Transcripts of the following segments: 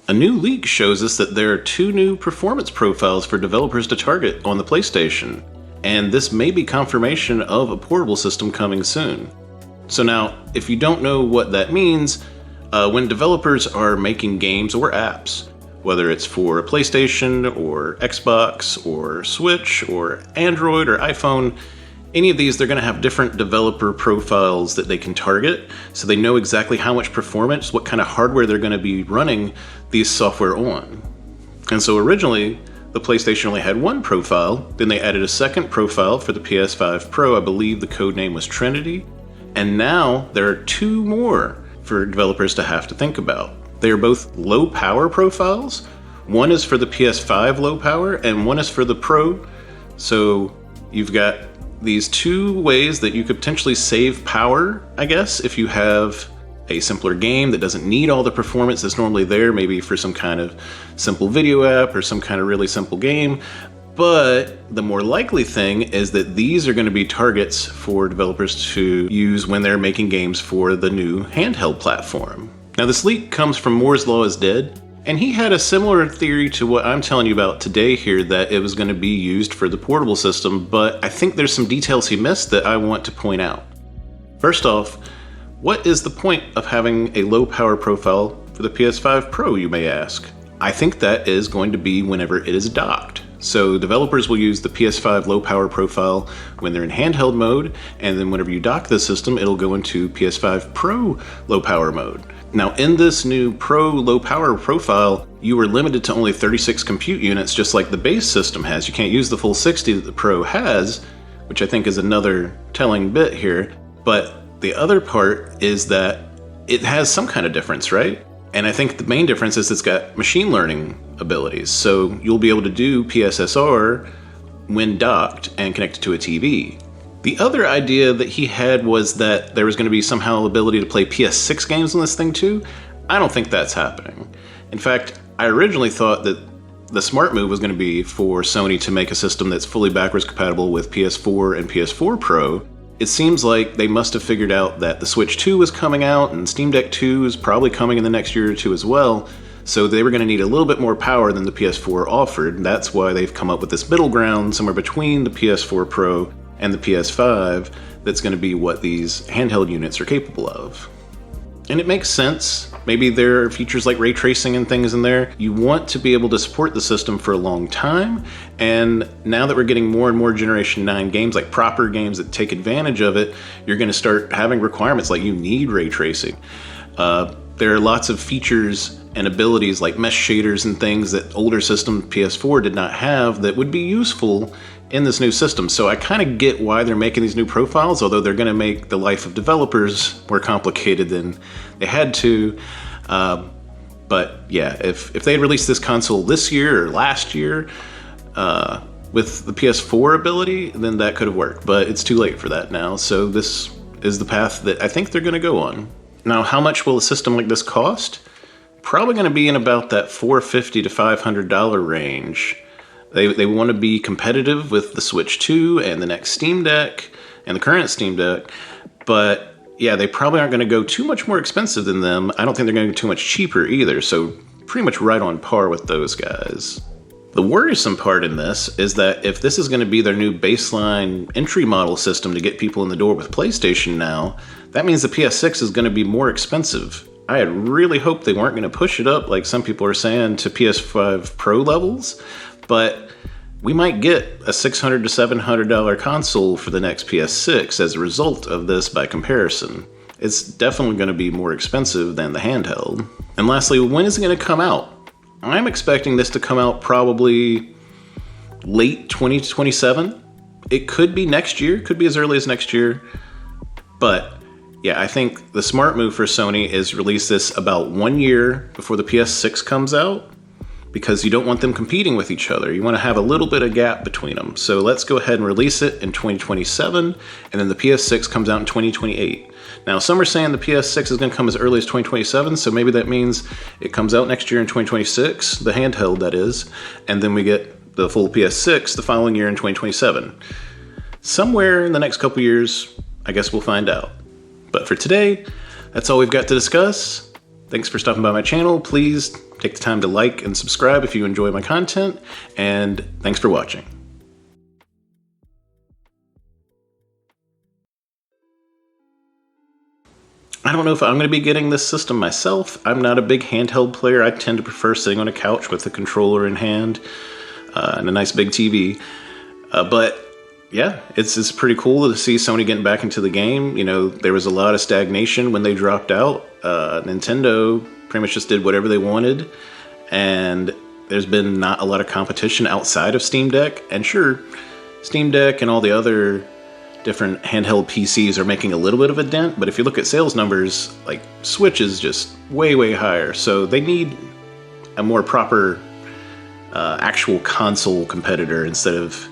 A new leak shows us that there are 2 new performance profiles for developers to target on the PlayStation, and this may be confirmation of a portable system coming soon. So now, if you don't know what that means, when developers are making games or apps, whether it's for a PlayStation or Xbox or Switch or Android or iPhone, any of these, they're going to have different developer profiles that they can target, so they know exactly how much performance, what kind of hardware they're going to be running these software on. And so originally, the PlayStation only had 1 profile, then they added a second profile for the PS5 Pro. I believe the code name was Trinity, and now there are 2 more for developers to have to think about. They are both low power profiles. One is for the PS5 low power, and one is for the Pro. So you've got these 2 ways that you could potentially save power, I guess, if you have a simpler game that doesn't need all the performance that's normally there, maybe for some kind of simple video app or some kind of really simple game. But the more likely thing is that these are going to be targets for developers to use when they're making games for the new handheld platform. Now, this leak comes from Moore's Law is Dead, and he had a similar theory to what I'm telling you about today here, that it was going to be used for the portable system, but I think there's some details he missed that I want to point out. First off, what is the point of having a low power profile for the PS5 Pro, you may ask? I think that is going to be whenever it is docked. So developers will use the PS5 low power profile when they're in handheld mode, and then whenever you dock the system, it'll go into PS5 Pro low power mode. Now, in this new Pro low power profile, you were limited to only 36 compute units, just like the base system has. You can't use the full 60 that the Pro has, which I think is another telling bit here. But the other part is that it has some kind of difference, right? And I think the main difference is it's got machine learning abilities. So you'll be able to do PSSR when docked and connected to a TV. The other idea that he had was that there was going to be somehow ability to play PS6 games on this thing too. I don't think that's happening. In fact, I originally thought that the smart move was going to be for Sony to make a system that's fully backwards compatible with PS4 and PS4 Pro. It seems like they must have figured out that the Switch 2 was coming out and Steam Deck 2 is probably coming in the next year or two as well. So they were going to need a little bit more power than the PS4 offered. And that's why they've come up with this middle ground somewhere between the PS4 Pro and the PS5 that's going to be what these handheld units are capable of. And it makes sense. Maybe there are features like ray tracing and things in there. You want to be able to support the system for a long time. And now that we're getting more and more Generation 9 games, like proper games that take advantage of it, you're going to start having requirements like you need ray tracing. There are lots of features and abilities like mesh shaders and things that older system PS4 did not have that would be useful in this new system. So I kind of get why they're making these new profiles, although they're going to make the life of developers more complicated than they had to. But yeah, if they had released this console this year or last year with the PS4 ability, then that could have worked. But it's too late for that now. So this is the path that I think they're going to go on. Now, how much will a system like this cost? Probably going to be in about that $450 to $500 range. They want to be competitive with the Switch 2 and the next Steam Deck and the current Steam Deck, but yeah, they probably aren't going to go too much more expensive than them. I don't think they're going to go too much cheaper either, so pretty much right on par with those guys. The worrisome part in this is that if this is going to be their new baseline entry model system to get people in the door with PlayStation now, that means the PS6 is going to be more expensive. I had really hoped they weren't going to push it up, like some people are saying, to PS5 Pro levels, but we might get a $600 to $700 console for the next PS6 as a result of this by comparison. It's definitely going to be more expensive than the handheld. And lastly, when is it going to come out? I'm expecting this to come out probably late 2027. It could be next year, could be as early as next year, but yeah, I think the smart move for Sony is release this about 1 year before the PS6 comes out, because you don't want them competing with each other. You want to have a little bit of gap between them. So let's go ahead and release it in 2027, and then the PS6 comes out in 2028. Now, some are saying the PS6 is going to come as early as 2027, so maybe that means it comes out next year in 2026, the handheld that is, and then we get the full PS6 the following year in 2027. Somewhere in the next couple years, I guess we'll find out. But for today, that's all we've got to discuss. Thanks for stopping by my channel. Please take the time to like and subscribe if you enjoy my content, and thanks for watching. I don't know if I'm going to be getting this system myself. I'm not a big handheld player. I tend to prefer sitting on a couch with a controller in hand and a nice big TV. But yeah, it's pretty cool to see Sony getting back into the game. You know, there was a lot of stagnation when they dropped out. Nintendo pretty much just did whatever they wanted, and there's been not a lot of competition outside of Steam Deck. And sure, Steam Deck and all the other different handheld PCs are making a little bit of a dent, but if you look at sales numbers, like Switch is just way higher. So they need a more proper actual console competitor instead of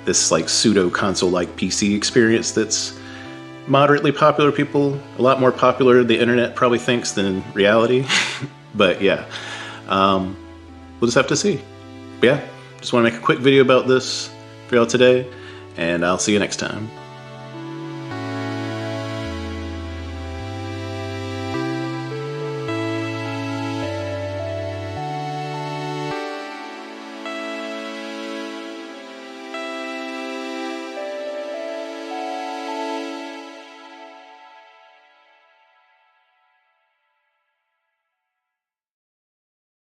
this like pseudo console like PC experience that's moderately popular. People a lot more popular, the internet probably thinks, than reality. But yeah, we'll just have to see. But yeah, just want to make a quick video about this for y'all today, and I'll see you next time.